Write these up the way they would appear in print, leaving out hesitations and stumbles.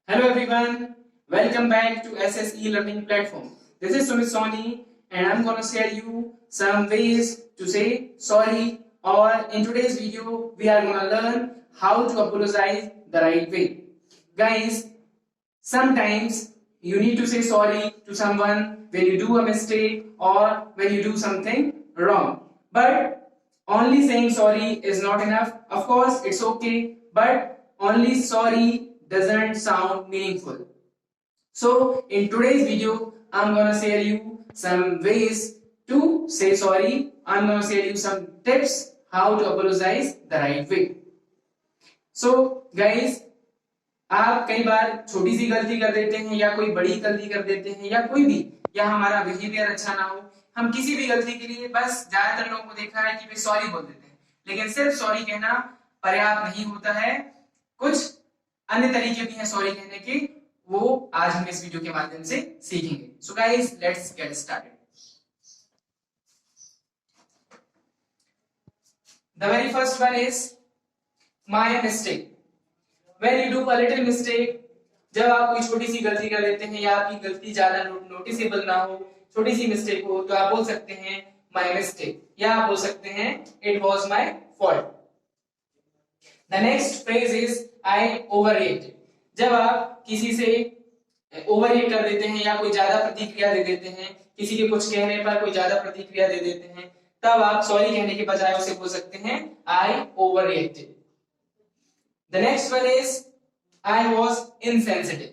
Hello everyone, welcome back to SSE Learning Platform. This is Sumit Soni and I'm gonna share you some ways to say sorry, or in today's video we are gonna learn how to apologize the right way. Guys, sometimes you need to say sorry to someone when you do a mistake or when you do something wrong. But only saying sorry is not enough. Of course, it's okay, but only sorry doesn't sound meaningful. So, in today's video, I'm gonna share you some ways to say sorry. I'm gonna share you some tips how to apologize the right way. So, guys, आप कई बार छोटी सी गलती कर देते हैं या कोई बड़ी गलती कर देते हैं या कोई भी, या हमारा बिहेवियर अच्छा ना हो, हम किसी भी गलती के लिए बस ज्यादातर लोगों को देखा है कि वे सॉरी बोल देते हैं, लेकिन सिर्फ सॉरी कहना पर्याप्त नहीं होता है। कुछ अन्य तरीके भी हैं सॉरी कहने के, वो आज हम इस वीडियो के माध्यम से सीखेंगे। So guys, let's get started. The very first one is my mistake. When you do a little mistake, जब आप कोई छोटी सी गलती कर देते हैं या आपकी गलती ज्यादा नोटिसेबल ना हो, छोटी सी मिस्टेक हो, तो आप बोल सकते हैं my mistake, या आप बोल सकते हैं it was my fault. The next phrase is I overreacted. जब आप किसी से ओवररिएक्ट कर देते हैं या कोई ज्यादा प्रतिक्रिया दे देते हैं, किसी के कुछ कहने पर कोई ज्यादा प्रतिक्रिया दे देते हैं, तब आप सॉरी कहने के बजाय उसे बोल सकते हैं I overreacted. The next one is I was insensitive.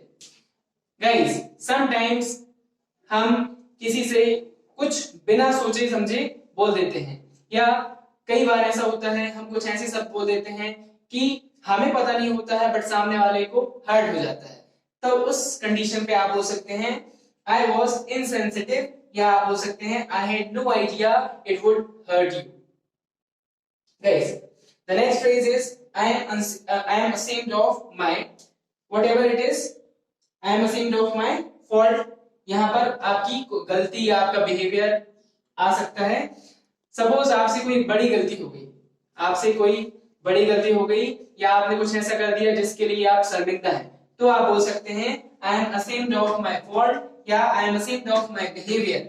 Guys, sometimes हम किसी से कुछ बिना सोचे समझे बोल देते हैं, या कई बार ऐसा होता है हम कुछ ऐसे शब्द बोल देते हैं कि हमें पता नहीं होता है बट सामने वाले को हर्ट हो जाता है। तो उस कंडीशन पे आप बोल सकते हैं I was insensitive, या आप बोल सकते हैं I had no idea it would hurt you. Guys, the next phrase is I am ashamed of my whatever it is. I am ashamed of my fault. यहाँ पर आपकी गलती या आपका बिहेवियर आ सकता है। सपोज आपसे कोई बड़ी गलती हो गई, आपसे कोई बड़ी गलती हो गई या आपने कुछ ऐसा कर दिया जिसके लिए आप शर्मिंदा हैं, तो आप बोल सकते हैं I am ashamed of my fault या I am ashamed of my behavior।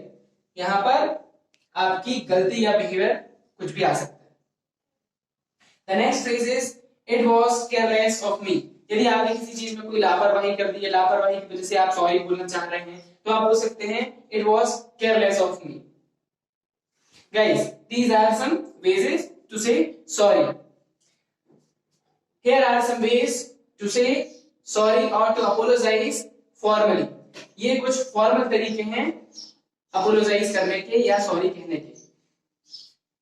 यहाँ पर आपकी गलती या बिहेवियर कुछ भी आ सकता है। The next phrase is it was careless of me. यदि आपने किसी चीज में कोई लापरवाही कर दी है, लापरवाही की वजह से आप सॉरी बोलना चाह रहे हैं, तो आप बोल सकते हैं it was careless of me. Guys, these are some ways to say sorry. Here are some ways to say sorry or to apologize formally. ये कुछ फॉर्मल तरीके हैं apologize करने के या सॉरी कहने के।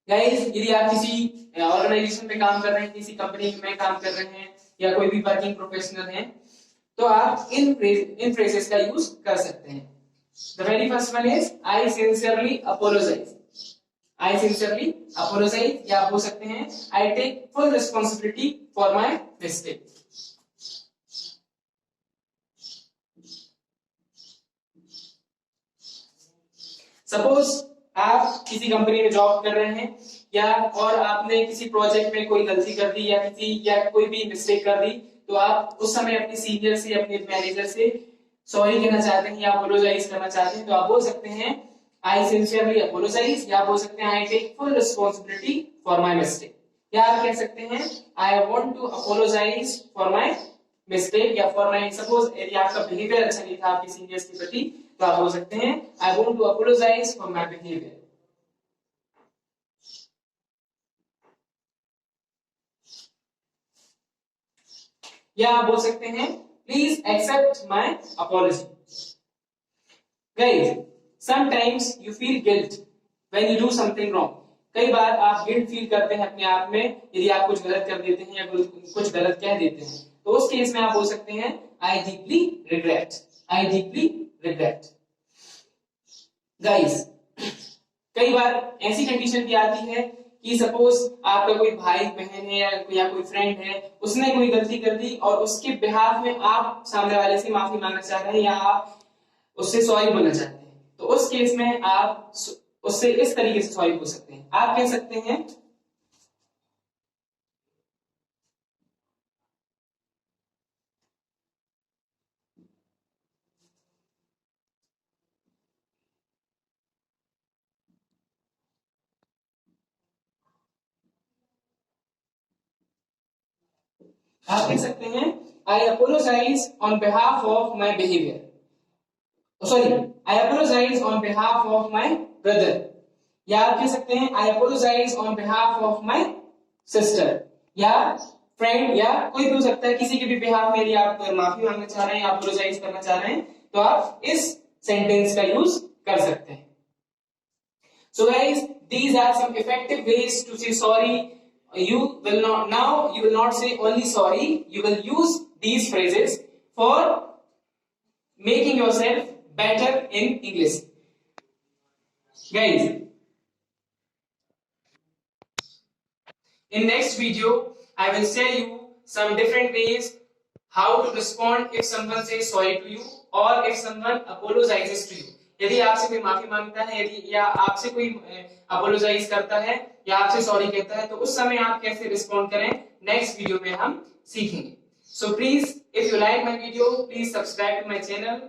गाइस, यदि आप किसी ऑर्गेनाइजेशन में काम कर रहे हैं, किसी कंपनी में काम कर रहे हैं या कोई भी वर्किंग प्रोफेशनल हैं, तो आप इन फ्रेजेस का यूज कर सकते हैं। The very first one is I sincerely apologise. I sincerely apologise, या आप बोल सकते हैं I take full responsibility for my mistake. Suppose आप किसी कंपनी में जॉब कर रहे हैं या और आपने किसी प्रोजेक्ट में कोई गलती कर दी या कोई भी मिस्टेक कर दी, तो आप उस समय अपने सीनियर से, अपने मैनेजर से सॉरी कहना चाहते हैं या अपोलोजाइज करना चाहते हैं, तो आप बोल सकते हैं आई सिंसियरली अपोलोजाइज, या बोल सकते हैं I take full responsibility for my mistake, या आप कह सकते हैं I want to apologise for my mistake या फॉर माय, सपोज यदि आपका बिहेवियर अच्छा नहीं था आपके सीनियर्स के प्रति, तो आप बोल सकते हैं I want to apologise for my behaviour. या आप बोल सकते हैं please accept my apology. Guys, sometimes you feel guilt when you do something wrong. कई बार आप गिल्ट फील करते हैं अपने आप में यदि आप कुछ गलत कर देते हैं या कुछ गलत कह देते हैं, तो उस केस में आप बोल सकते हैं I deeply regret. I deeply regret. Guys, कई बार ऐसी कंडीशन भी आती है कि सपोज आपका कोई भाई बहन है या कोई फ्रेंड है, उसने कोई गलती कर दी और उसके बिहाफ में आप सामने वाले से माफी मांगना चाह रहे हैं या आप उससे सॉरी बोलना चाहते हैं, तो उस केस में आप उससे इस तरीके से सॉरी बोल सकते हैं। आप कह सकते हैं आप लिख सकते हैं I apologise on behalf of my behaviour, sorry I apologise on behalf of my brother, या आप कह सकते हैं I apologise on behalf of my sister, या फ्रेंड, या कोई भी हो सकता है, किसी के भी बिहाफ में आप माफी मांगना चाह रहे हैं, अपोलोजाइज करना चाह रहे हैं, तो आप इस सेंटेंस का यूज कर सकते हैं. So guys, these are some effective ways to say sorry. You will not say only sorry, you will use these phrases for making yourself better in English. Guys, in next video, I will share you some different ways how to respond if someone says sorry to you or if someone apologizes to you. यदि आपसे कोई माफी मांगता है, यदि या आपसे कोई अपोलोजाइज करता है या आपसे सॉरी कहता है, तो उस समय आप कैसे रिस्पॉन्ड करें, नेक्स्ट वीडियो में हम सीखेंगे. So please if you like my video, please subscribe to my channel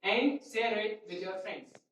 and share it with your friends.